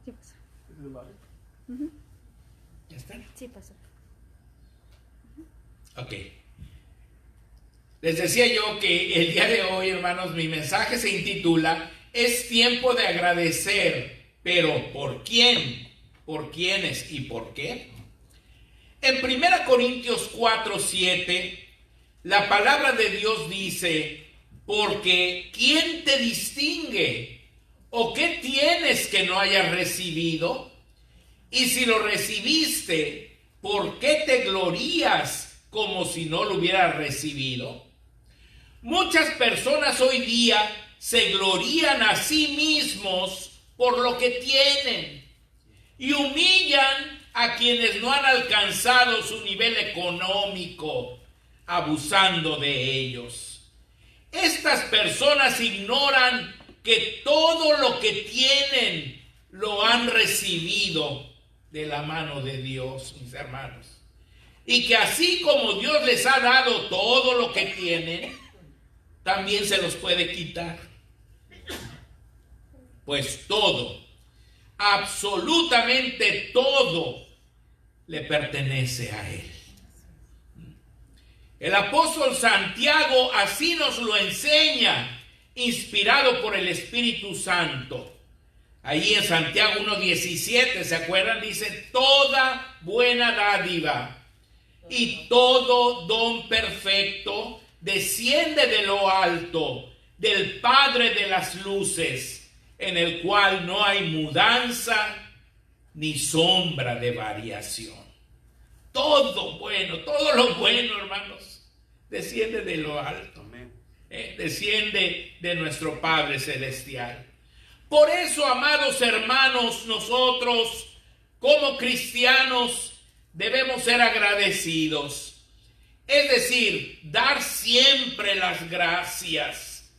Sí pasó. ¿Ya está? Sí pasó. Ok. Les decía yo que el día de hoy, hermanos, mi mensaje se intitula "Es tiempo de agradecer", pero ¿por quién? ¿Por quiénes y por qué? En 1 Corintios 4:7, la palabra de Dios dice: porque ¿quién te distingue? ¿O qué tienes que no hayas recibido? Y si lo recibiste, ¿por qué te glorías como si no lo hubieras recibido? Muchas personas hoy día se glorían a sí mismos por lo que tienen y humillan a quienes no han alcanzado su nivel económico, abusando de ellos. Estas personas ignoran que todo lo que tienen lo han recibido de la mano de Dios, mis hermanos. Y que así como Dios les ha dado todo lo que tienen, también se los puede quitar. Pues todo, absolutamente todo, le pertenece a Él. El apóstol Santiago así nos lo enseña, inspirado por el Espíritu Santo. Ahí en Santiago 1:17, ¿se acuerdan? Dice: toda buena dádiva y todo don perfecto desciende de lo alto, del Padre de las luces, en el cual no hay mudanza ni sombra de variación. Todo bueno, todo lo bueno, hermanos, desciende de lo alto. Desciende de nuestro Padre Celestial. Por eso, amados hermanos, nosotros como cristianos debemos ser agradecidos. Es decir, dar siempre las gracias,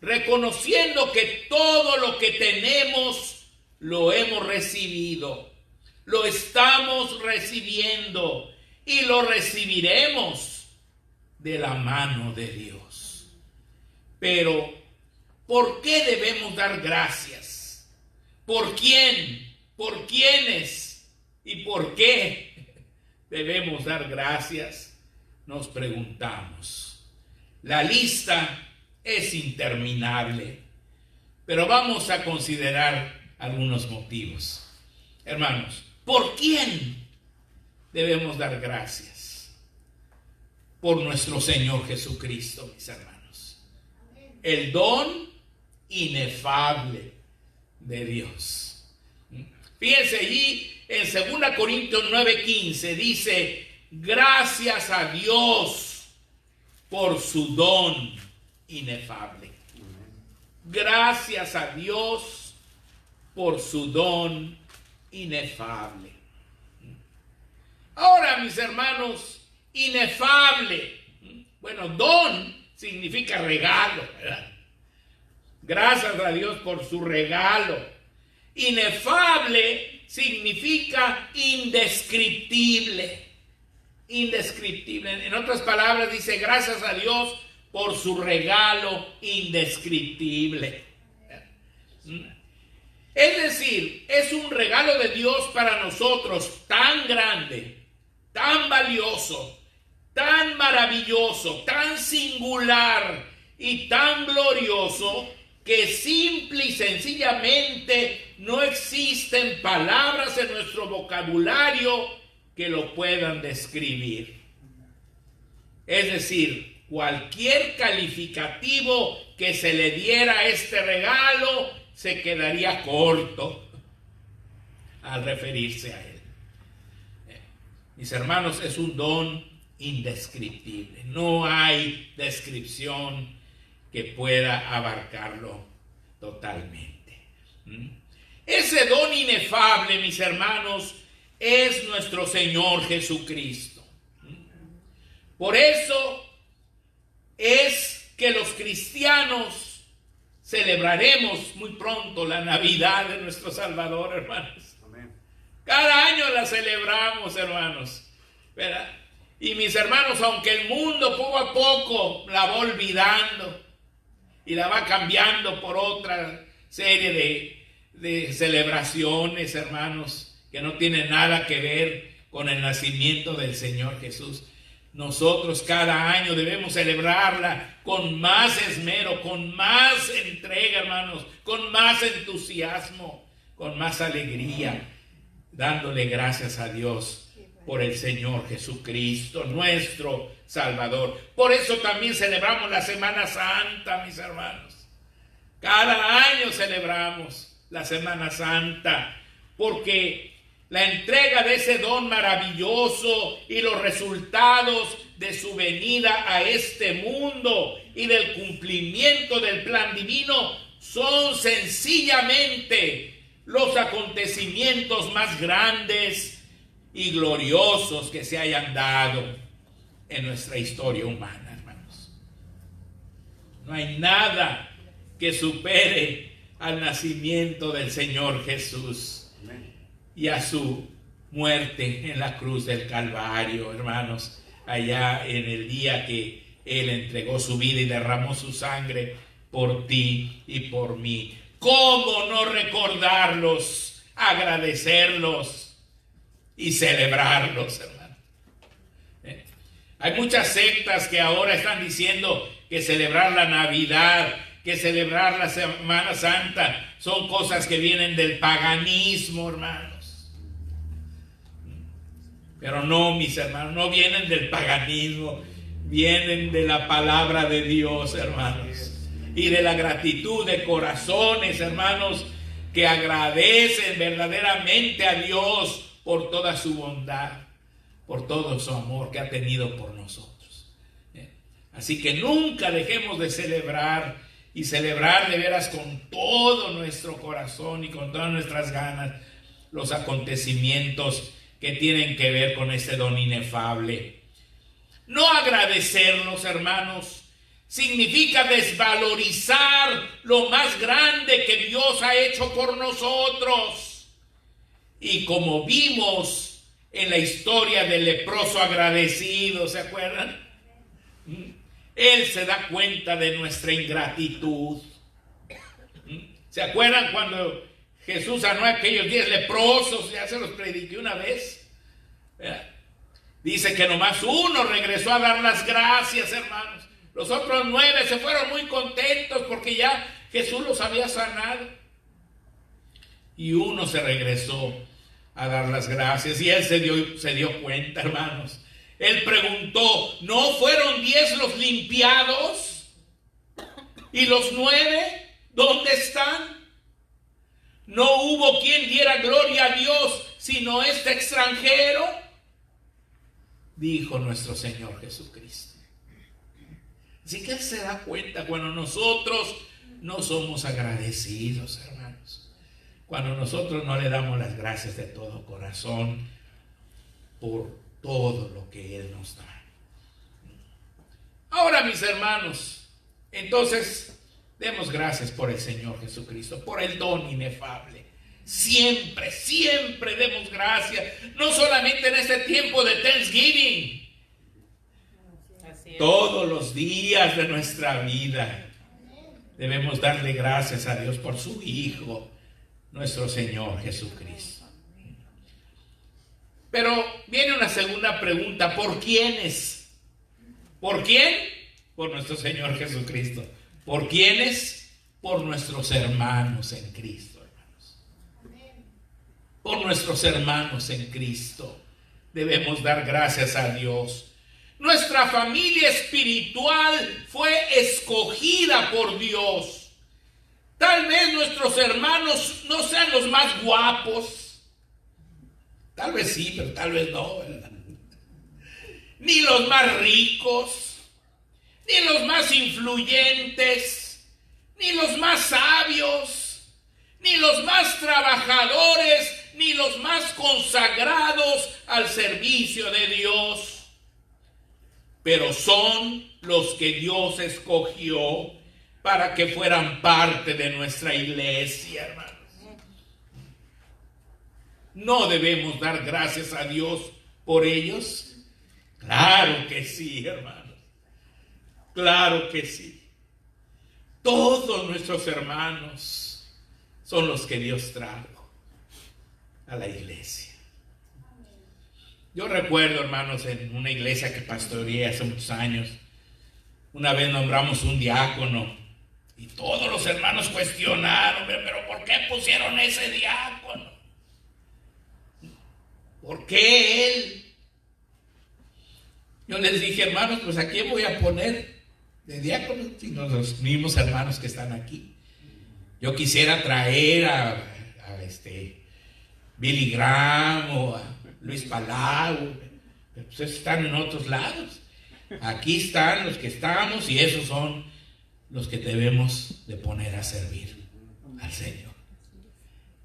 reconociendo que todo lo que tenemos lo hemos recibido, lo estamos recibiendo y lo recibiremos de la mano de Dios. Pero, ¿por qué debemos dar gracias? ¿Por quién? ¿Por quiénes? ¿Y por qué debemos dar gracias? Nos preguntamos. La lista es interminable, pero vamos a considerar algunos motivos. Hermanos, ¿por quién debemos dar gracias? Por nuestro Señor Jesucristo, mis hermanos. El don inefable de Dios. Fíjense allí en 2 Corintios 9:15 dice: gracias a Dios por su don inefable. Gracias a Dios por su don inefable. Ahora, mis hermanos, inefable. Bueno, don significa regalo, ¿verdad? Gracias a Dios por su regalo. Inefable significa indescriptible. Indescriptible. En otras palabras, dice: gracias a Dios por su regalo indescriptible. Es decir, es un regalo de Dios para nosotros tan grande, tan valioso, tan maravilloso, tan singular y tan glorioso, que simple y sencillamente no existen palabras en nuestro vocabulario que lo puedan describir. Es decir, cualquier calificativo que se le diera a este regalo se quedaría corto al referirse a él. Mis hermanos, es un don indescriptible. No hay descripción que pueda abarcarlo totalmente. Ese don inefable, mis hermanos, es nuestro Señor Jesucristo. Por eso es que los cristianos celebraremos muy pronto la Navidad de nuestro Salvador, hermanos. Amén. Cada año la celebramos, hermanos, ¿verdad? Y mis hermanos, aunque el mundo poco a poco la va olvidando y la va cambiando por otra serie de celebraciones, hermanos, que no tienen nada que ver con el nacimiento del Señor Jesús. Nosotros cada año debemos celebrarla con más esmero, con más entrega, hermanos, con más entusiasmo, con más alegría, dándole gracias a Dios por el Señor Jesucristo, nuestro Salvador. Por eso también celebramos la Semana Santa, mis hermanos. Cada año celebramos la Semana Santa, porque la entrega de ese don maravilloso y los resultados de su venida a este mundo y del cumplimiento del plan divino son sencillamente los acontecimientos más grandes y gloriosos que se hayan dado en nuestra historia humana, hermanos. No hay nada que supere al nacimiento del Señor Jesús y a su muerte en la cruz del Calvario, hermanos, allá en el día que Él entregó su vida y derramó su sangre por ti y por mí. ¿Cómo no recordarlos, agradecerlos y celebrarlos, hermano? Hay muchas sectas que ahora están diciendo que celebrar la Navidad, que celebrar la Semana Santa son cosas que vienen del paganismo, hermanos. Pero no, mis hermanos, no vienen del paganismo, vienen de la palabra de Dios, hermanos, y de la gratitud de corazones, hermanos, que agradecen verdaderamente a Dios por toda su bondad, por todo su amor que ha tenido por nosotros. Así que nunca dejemos de celebrar, y celebrar de veras con todo nuestro corazón y con todas nuestras ganas los acontecimientos que tienen que ver con este don inefable. No agradecernos, hermanos, significa desvalorizar lo más grande que Dios ha hecho por nosotros. Y como vimos en la historia del leproso agradecido, ¿se acuerdan? Él se da cuenta de nuestra ingratitud. ¿Se acuerdan cuando Jesús sanó a aquellos 10 leprosos? Ya se los prediqué una vez. Dice que nomás uno regresó a dar las gracias, hermanos. Los otros 9 se fueron muy contentos porque ya Jesús los había sanado. Y uno se regresó a dar las gracias y él se dio cuenta, hermanos. Él preguntó, ¿no fueron 10 los limpiados? ¿Y los 9 dónde están? ¿No hubo quien diera gloria a Dios sino este extranjero? Dijo nuestro Señor Jesucristo. Así que Él se da cuenta cuando nosotros no somos agradecidos, hermanos. Cuando nosotros no le damos las gracias de todo corazón por todo lo que Él nos da. Ahora, mis hermanos, entonces demos gracias por el Señor Jesucristo, por el don inefable. Siempre, siempre demos gracias, no solamente en este tiempo de Thanksgiving, todos los días de nuestra vida debemos darle gracias a Dios por su Hijo, nuestro Señor Jesucristo. Pero viene una segunda pregunta, ¿por quiénes? ¿Por quién? Por nuestro Señor Jesucristo. ¿Por quiénes? Por nuestros hermanos en Cristo, hermanos. Por nuestros hermanos en Cristo debemos dar gracias a Dios. Nuestra familia espiritual fue escogida por Dios. Tal vez nuestros hermanos no sean los más guapos. Tal vez sí, pero tal vez no, ¿verdad? Ni los más ricos, ni los más influyentes, ni los más sabios, ni los más trabajadores, ni los más consagrados al servicio de Dios. Pero son los que Dios escogió para que fueran parte de nuestra iglesia, hermanos. ¿No debemos dar gracias a Dios por ellos? Claro que sí, hermanos. Claro que sí. Todos nuestros hermanos son los que Dios trajo a la iglesia. Yo recuerdo, hermanos, en una iglesia que pastoreé hace muchos años, una vez nombramos un diácono y todos los hermanos cuestionaron, pero ¿por qué pusieron ese diácono? ¿Por qué él? Yo les dije, hermanos, pues ¿a quién voy a poner de diácono? Sino los mismos hermanos que están aquí. Yo quisiera traer a Billy Graham o a Luis Palau, pero pues están en otros lados. Aquí están los que estamos y esos son los que debemos de poner a servir al Señor.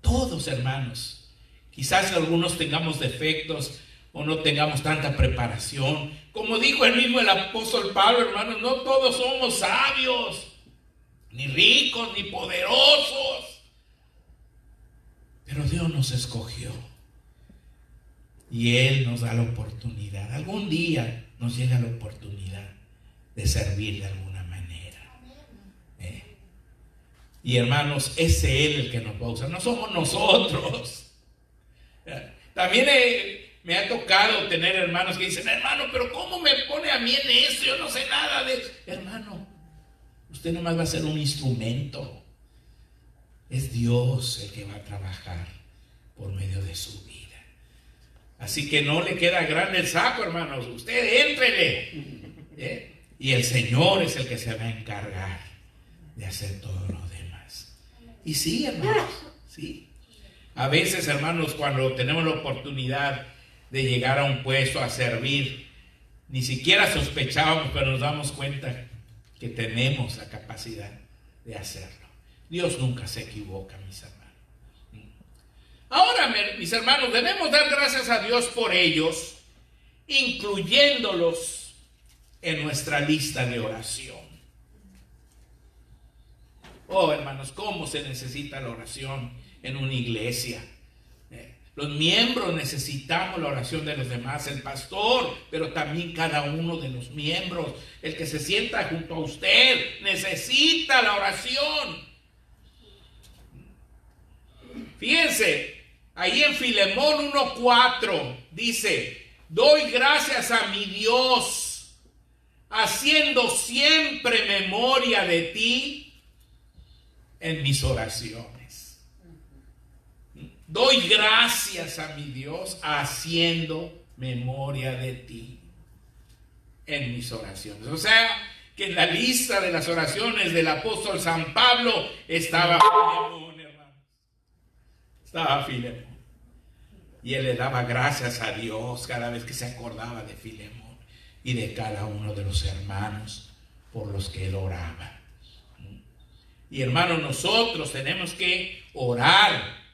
Todos, hermanos. Quizás algunos tengamos defectos o no tengamos tanta preparación. Como dijo el apóstol Pablo, hermanos, no todos somos sabios, ni ricos, ni poderosos. Pero Dios nos escogió. Y Él nos da la oportunidad. Algún día nos llega la oportunidad de servir de alguna manera. Y hermanos, es Él el que nos va a usar. No somos nosotros. También me ha tocado tener hermanos que dicen, hermano, pero ¿cómo me pone a mí en eso? Yo no sé nada de eso. Hermano, usted nomás va a ser un instrumento. Es Dios el que va a trabajar por medio de su vida. Así que no le queda grande el saco, hermanos. Usted éntrele. Y el Señor es el que se va a encargar de hacer todo lo demás. Y sí, hermanos, sí. A veces, hermanos, cuando tenemos la oportunidad de llegar a un puesto a servir, ni siquiera sospechábamos, pero nos damos cuenta que tenemos la capacidad de hacerlo. Dios nunca se equivoca, mis hermanos. Ahora, mis hermanos, debemos dar gracias a Dios por ellos, incluyéndolos en nuestra lista de oración. Oh, hermanos, ¿cómo se necesita la oración en una iglesia? Los miembros necesitamos la oración de los demás, el pastor, pero también cada uno de los miembros, el que se sienta junto a usted, necesita la oración. Fíjense, ahí en Filemón 1:4 dice, doy gracias a mi Dios, haciendo siempre memoria de ti en mis oraciones. Doy gracias a mi Dios, haciendo memoria de ti en mis oraciones. O sea, que en la lista de las oraciones del apóstol San Pablo estaba Filemón, hermano. Estaba Filemón. Y él le daba gracias a Dios cada vez que se acordaba de Filemón y de cada uno de los hermanos por los que él oraba. Y hermanos, nosotros tenemos que orar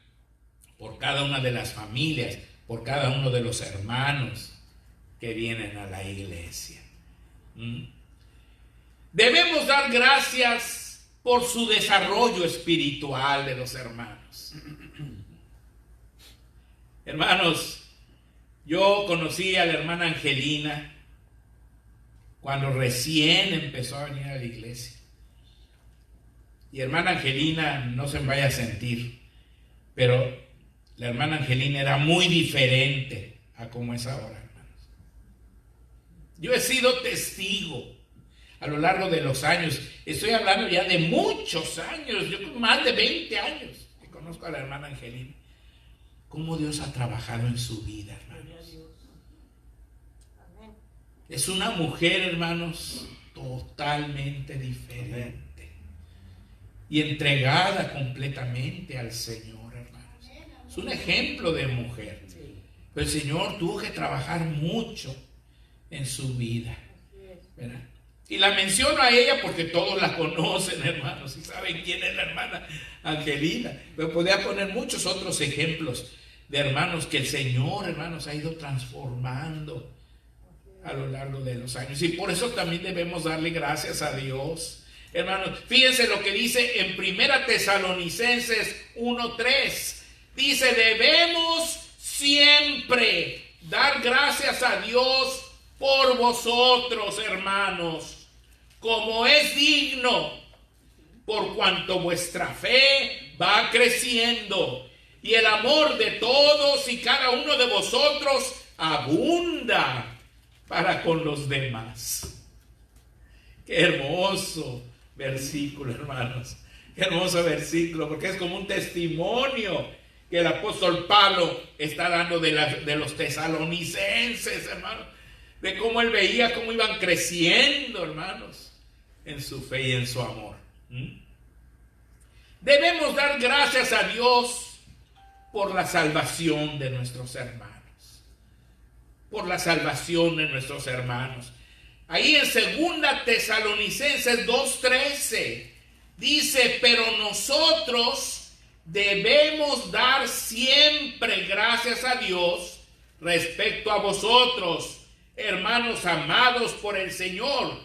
por cada una de las familias, por cada uno de los hermanos que vienen a la iglesia. Debemos dar gracias por su desarrollo espiritual de los hermanos. Hermanos, yo conocí a la hermana Angelina cuando recién empezó a venir a la iglesia. Y hermana Angelina, no se me vaya a sentir, pero la hermana Angelina era muy diferente a como es ahora, hermanos. Yo he sido testigo a lo largo de los años. Estoy hablando ya de muchos años, yo más de 20 años que conozco a la hermana Angelina. Cómo Dios ha trabajado en su vida, hermanos. Es una mujer, hermanos, totalmente diferente y entregada completamente al Señor, hermanos. Es un ejemplo de mujer. Pero el Señor tuvo que trabajar mucho en su vida, ¿verdad? Y la menciono a ella porque todos la conocen, hermanos, y saben quién es la hermana Angelina. Pero podría poner muchos otros ejemplos de hermanos que el Señor, hermanos, ha ido transformando a lo largo de los años. Y por eso también debemos darle gracias a Dios. Hermanos, fíjense lo que dice en 1 Tesalonicenses 1:3. Dice, debemos siempre dar gracias a Dios por vosotros, hermanos, como es digno, por cuanto vuestra fe va creciendo y el amor de todos y cada uno de vosotros abunda para con los demás. Qué hermoso versículo, hermanos. Qué hermoso versículo, porque es como un testimonio que el apóstol Pablo está dando de los tesalonicenses, hermanos, de cómo él veía cómo iban creciendo, hermanos, en su fe y en su amor. Debemos dar gracias a Dios por la salvación de nuestros hermanos, por la salvación de nuestros hermanos. Ahí en 2 Tesalonicenses 2:13 dice: pero nosotros debemos dar siempre gracias a Dios respecto a vosotros, hermanos amados por el Señor,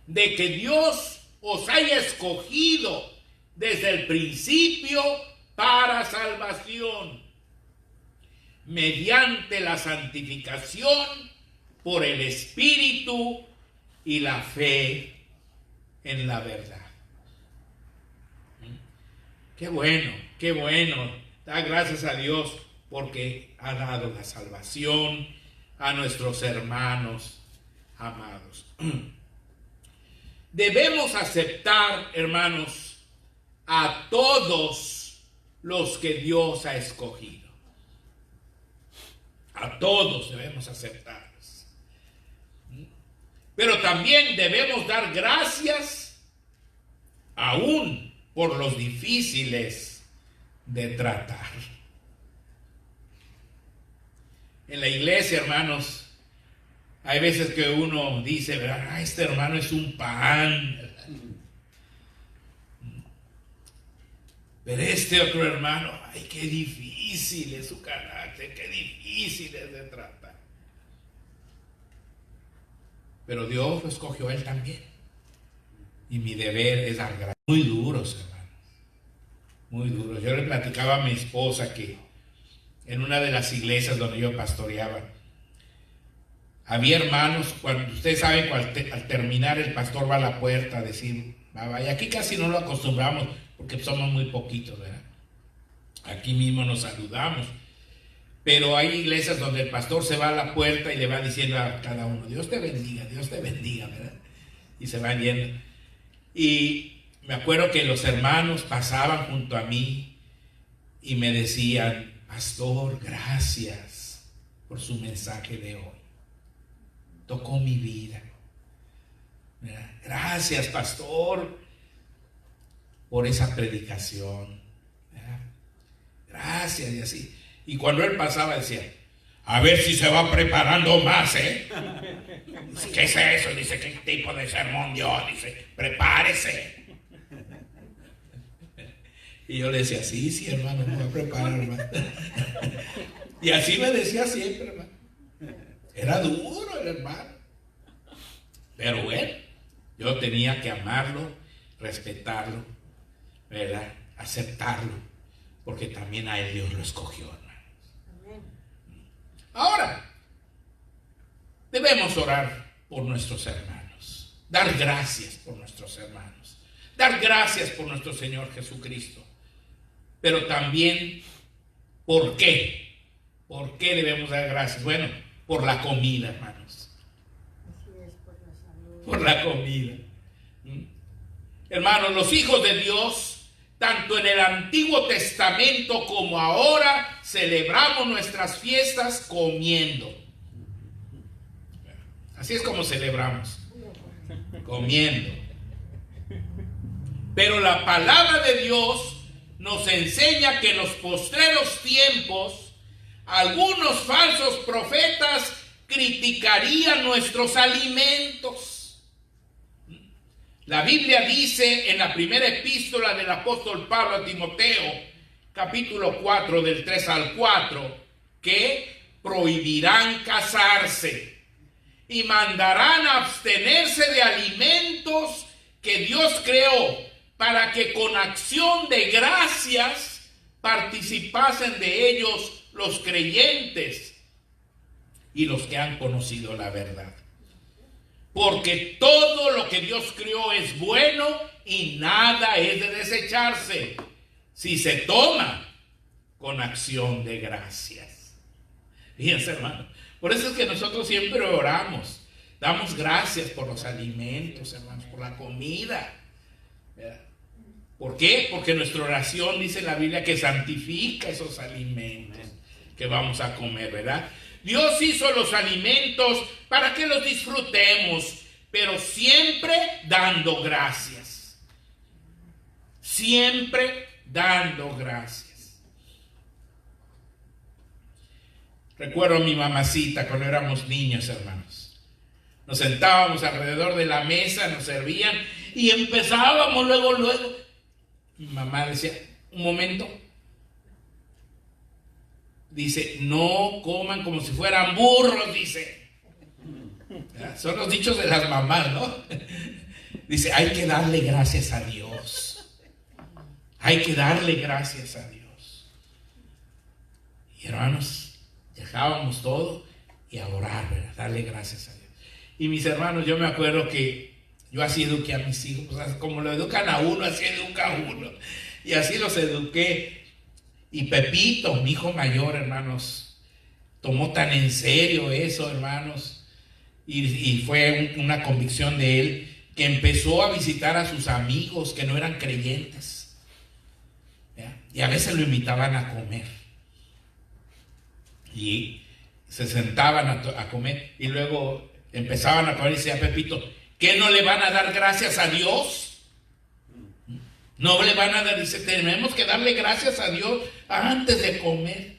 de que Dios os haya escogido desde el principio para salvación, mediante la santificación por el Espíritu y la fe en la verdad. Qué bueno. Da gracias a Dios porque ha dado la salvación a nuestros hermanos amados. Debemos aceptar, hermanos, a todos los que Dios ha escogido. A todos debemos aceptarlos. Pero también debemos dar gracias aún por los difíciles de tratar. En la iglesia, hermanos, hay veces que uno dice, ¿verdad? Este hermano es un pan, ¿verdad? Pero este otro hermano, ay, qué difícil es su carácter, qué difícil es de tratar. Pero Dios lo escogió a él también. Y mi deber es dar gracias. Muy duros, hermanos. Muy duros. Yo le platicaba a mi esposa que en una de las iglesias donde yo pastoreaba, había hermanos, cuando ustedes saben, al terminar el pastor va a la puerta a decir, y aquí casi no lo acostumbramos porque somos muy poquitos, ¿verdad? Aquí mismo nos saludamos. Pero hay iglesias donde el pastor se va a la puerta y le va diciendo a cada uno, Dios te bendiga, ¿verdad? Y se van yendo. Y me acuerdo que los hermanos pasaban junto a mí y me decían, pastor, gracias por su mensaje de hoy. Tocó mi vida. ¿Verdad? Gracias, pastor, por esa predicación. ¿Verdad? Gracias, y así. Y cuando él pasaba decía, a ver si se va preparando más, ¿eh? Dice, ¿qué es eso? Dice, ¿qué tipo de sermón dio? Dice, prepárese. Y yo le decía, sí, hermano, me voy a preparar, hermano. Y así me decía siempre, hermano. Era duro el hermano. Pero bueno, yo tenía que amarlo, respetarlo, ¿verdad? Aceptarlo, porque también a él Dios lo escogió, hermano. Ahora, debemos orar por nuestros hermanos, dar gracias por nuestros hermanos, dar gracias por nuestro Señor Jesucristo, pero también, ¿por qué? ¿Por qué debemos dar gracias? Bueno, por la comida, hermanos. Así es, por la salud. Por la comida. Hermanos, los hijos de Dios, tanto en el Antiguo Testamento como ahora, celebramos nuestras fiestas comiendo. Así es como celebramos, comiendo. Pero la palabra de Dios nos enseña que en los postreros tiempos algunos falsos profetas criticarían nuestros alimentos. La Biblia dice en la primera epístola del apóstol Pablo a Timoteo, capítulo 4, del 3 al 4, que prohibirán casarse y mandarán abstenerse de alimentos que Dios creó para que con acción de gracias participasen de ellos los creyentes y los que han conocido la verdad. Porque todo lo que Dios creó es bueno y nada es de desecharse si se toma con acción de gracias. Fíjense, hermano, por eso es que nosotros siempre oramos, damos gracias por los alimentos, hermanos, por la comida, ¿verdad? ¿Por qué? Porque nuestra oración, dice la Biblia, que santifica esos alimentos que vamos a comer, ¿verdad? Dios hizo los alimentos para que los disfrutemos, pero siempre dando gracias. Siempre dando gracias. Recuerdo a mi mamacita cuando éramos niños, hermanos. Nos sentábamos alrededor de la mesa, nos servían y empezábamos luego. Mi mamá decía, un momento. Dice, no coman como si fueran burros, dice. Son los dichos de las mamás, ¿no? Dice, hay que darle gracias a Dios. Hay que darle gracias a Dios. Y hermanos, dejábamos todo y a orar, ¿verdad? Darle gracias a Dios. Y mis hermanos, yo me acuerdo que yo así eduqué a mis hijos, pues, como lo educan a uno, así educa a uno. Y así los eduqué. Y Pepito, mi hijo mayor, hermanos, tomó tan en serio eso, hermanos. Y fue una convicción de él, que empezó a visitar a sus amigos que no eran creyentes. ¿Ya? Y a veces lo invitaban a comer. Y se sentaban a comer. Y luego empezaban a comer y decía Pepito, ¿qué no le van a dar gracias a Dios? No le van a dar, dice, tenemos que darle gracias a Dios antes de comer.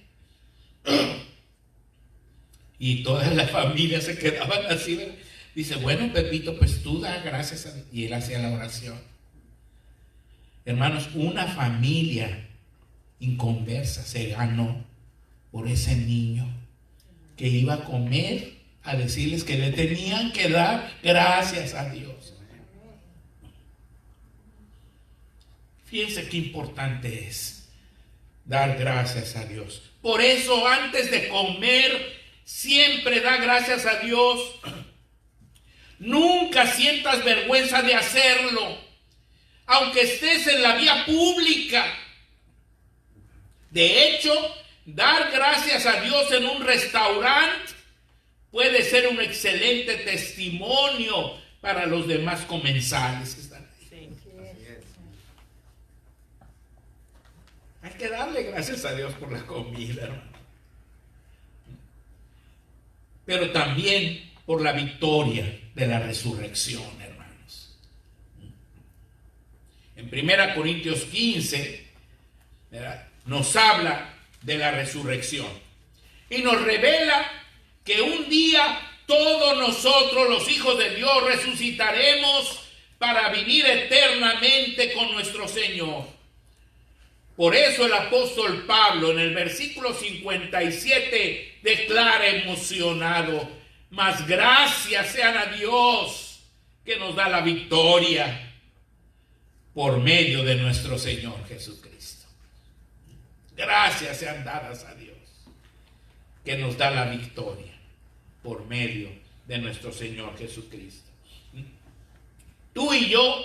Y toda la familia se quedaban así, ¿verdad? Dice, bueno, Pepito, pues tú da gracias a Dios. Y él hacía la oración. Hermanos, una familia inconversa se ganó por ese niño que iba a comer, a decirles que le tenían que dar gracias a Dios. Fíjense qué importante es dar gracias a Dios. Por eso, antes de comer, siempre da gracias a Dios. Nunca sientas vergüenza de hacerlo, aunque estés en la vía pública. De hecho, dar gracias a Dios en un restaurante puede ser un excelente testimonio para los demás comensales que están ahí. Hay que darle gracias a Dios por la comida, hermano. Pero también por la victoria de la resurrección, hermanos. En 1 Corintios 15, ¿verdad?, nos habla de la resurrección. Y nos revela que un día todos nosotros, los hijos de Dios, resucitaremos para vivir eternamente con nuestro Señor. Por eso el apóstol Pablo en el versículo 57 declara emocionado, mas gracias sean a Dios que nos da la victoria por medio de nuestro Señor Jesucristo. Gracias sean dadas a Dios que nos da la victoria por medio de nuestro Señor Jesucristo. Tú y yo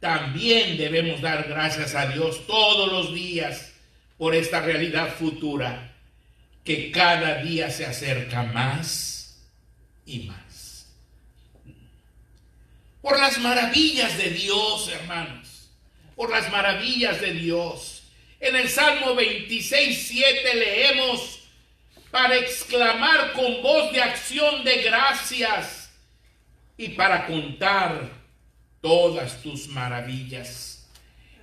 también debemos dar gracias a Dios todos los días por esta realidad futura que cada día se acerca más y más. Por las maravillas de Dios, hermanos, por las maravillas de Dios. En el Salmo 26:7 leemos, para exclamar con voz de acción de gracias y para contar todas tus maravillas.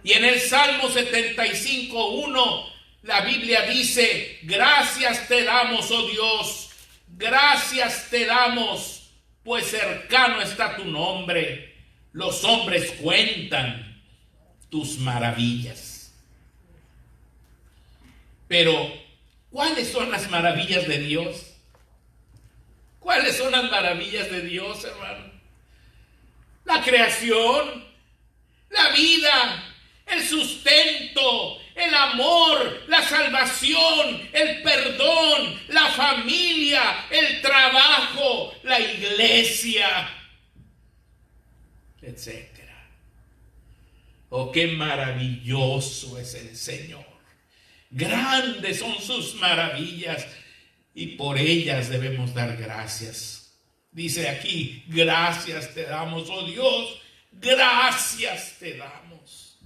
Y en el Salmo 75:1 la Biblia dice, gracias te damos, oh Dios, gracias te damos, pues cercano está tu nombre. Los hombres cuentan tus maravillas. Pero, ¿cuáles son las maravillas de Dios? ¿Cuáles son las maravillas de Dios, hermano? La creación, la vida, el sustento, el amor, la salvación, el perdón, la familia, el trabajo, la iglesia, etcétera. Oh, qué maravilloso es el Señor. Grandes son sus maravillas y por ellas debemos dar gracias. Dice aquí, gracias te damos, oh Dios, gracias te damos.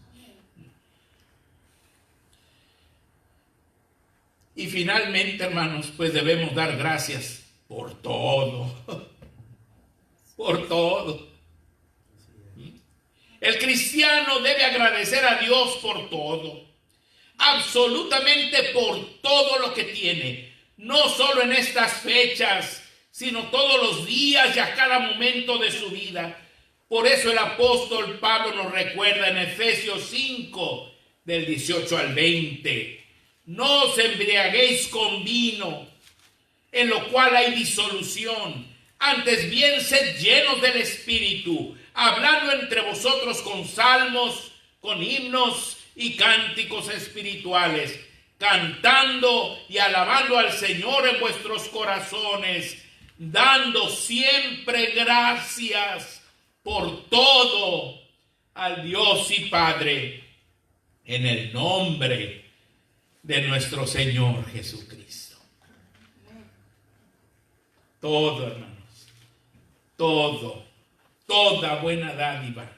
Y finalmente, hermanos, pues debemos dar gracias por todo. Por todo. El cristiano debe agradecer a Dios por todo. Absolutamente por todo lo que tiene. No solo en estas fechas, sino todos los días y a cada momento de su vida. Por eso el apóstol Pablo nos recuerda en Efesios 5, del 18 al 20. No os embriaguéis con vino, en lo cual hay disolución. Antes bien, sed llenos del Espíritu, hablando entre vosotros con salmos, con himnos y cánticos espirituales, cantando y alabando al Señor en vuestros corazones, dando siempre gracias por todo al Dios y Padre, en el nombre de nuestro Señor Jesucristo. Todo, hermanos, todo, toda buena dádiva,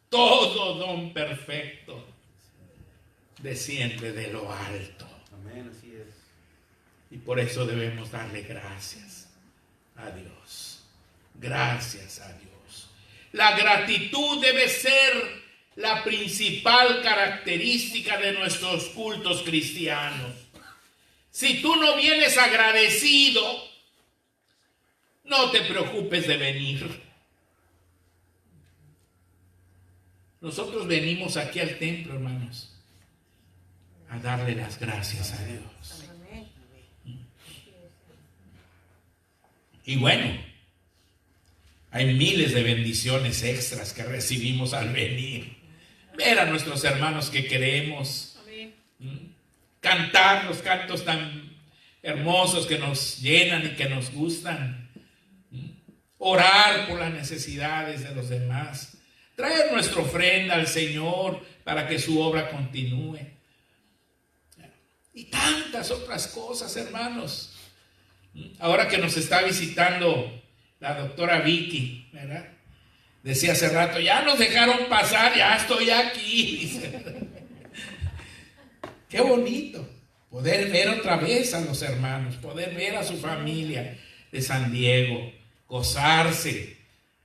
todo don perfecto desciende de lo alto. Amén, así es. Y por eso debemos darle gracias a Dios. Gracias a Dios. La gratitud debe ser la principal característica de nuestros cultos cristianos. Si tú no vienes agradecido, no te preocupes de venir. Nosotros venimos aquí al templo, hermanos, a darle las gracias a Dios. Amén. Y bueno, hay miles de bendiciones extras que recibimos al venir. Ver a nuestros hermanos que queremos. Amén. Cantar los cantos tan hermosos que nos llenan y que nos gustan. Orar por las necesidades de los demás. Traer nuestra ofrenda al Señor para que su obra continúe. Y tantas otras cosas, hermanos. Ahora que nos está visitando la doctora Vicky, ¿verdad? Decía hace rato, ya nos dejaron pasar, ya estoy aquí. Dice. Qué bonito poder ver otra vez a los hermanos, poder ver a su familia de San Diego, gozarse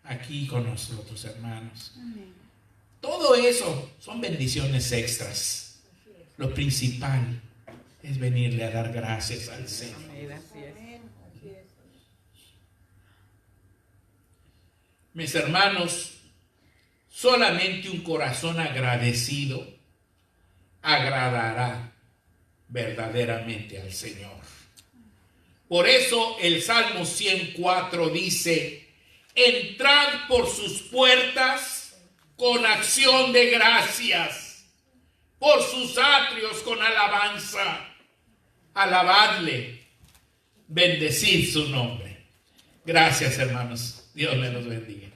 aquí con nosotros, hermanos. Amén. Todo eso son bendiciones extras. Lo principal es venirle a dar gracias al Señor. Amén. Así es. Mis hermanos, solamente un corazón agradecido agradará verdaderamente al Señor. Por eso el Salmo 104 dice, entrad por sus puertas con acción de gracias, por sus atrios con alabanza, alabadle, bendecid su nombre. Gracias, hermanos. Dios me los bendiga.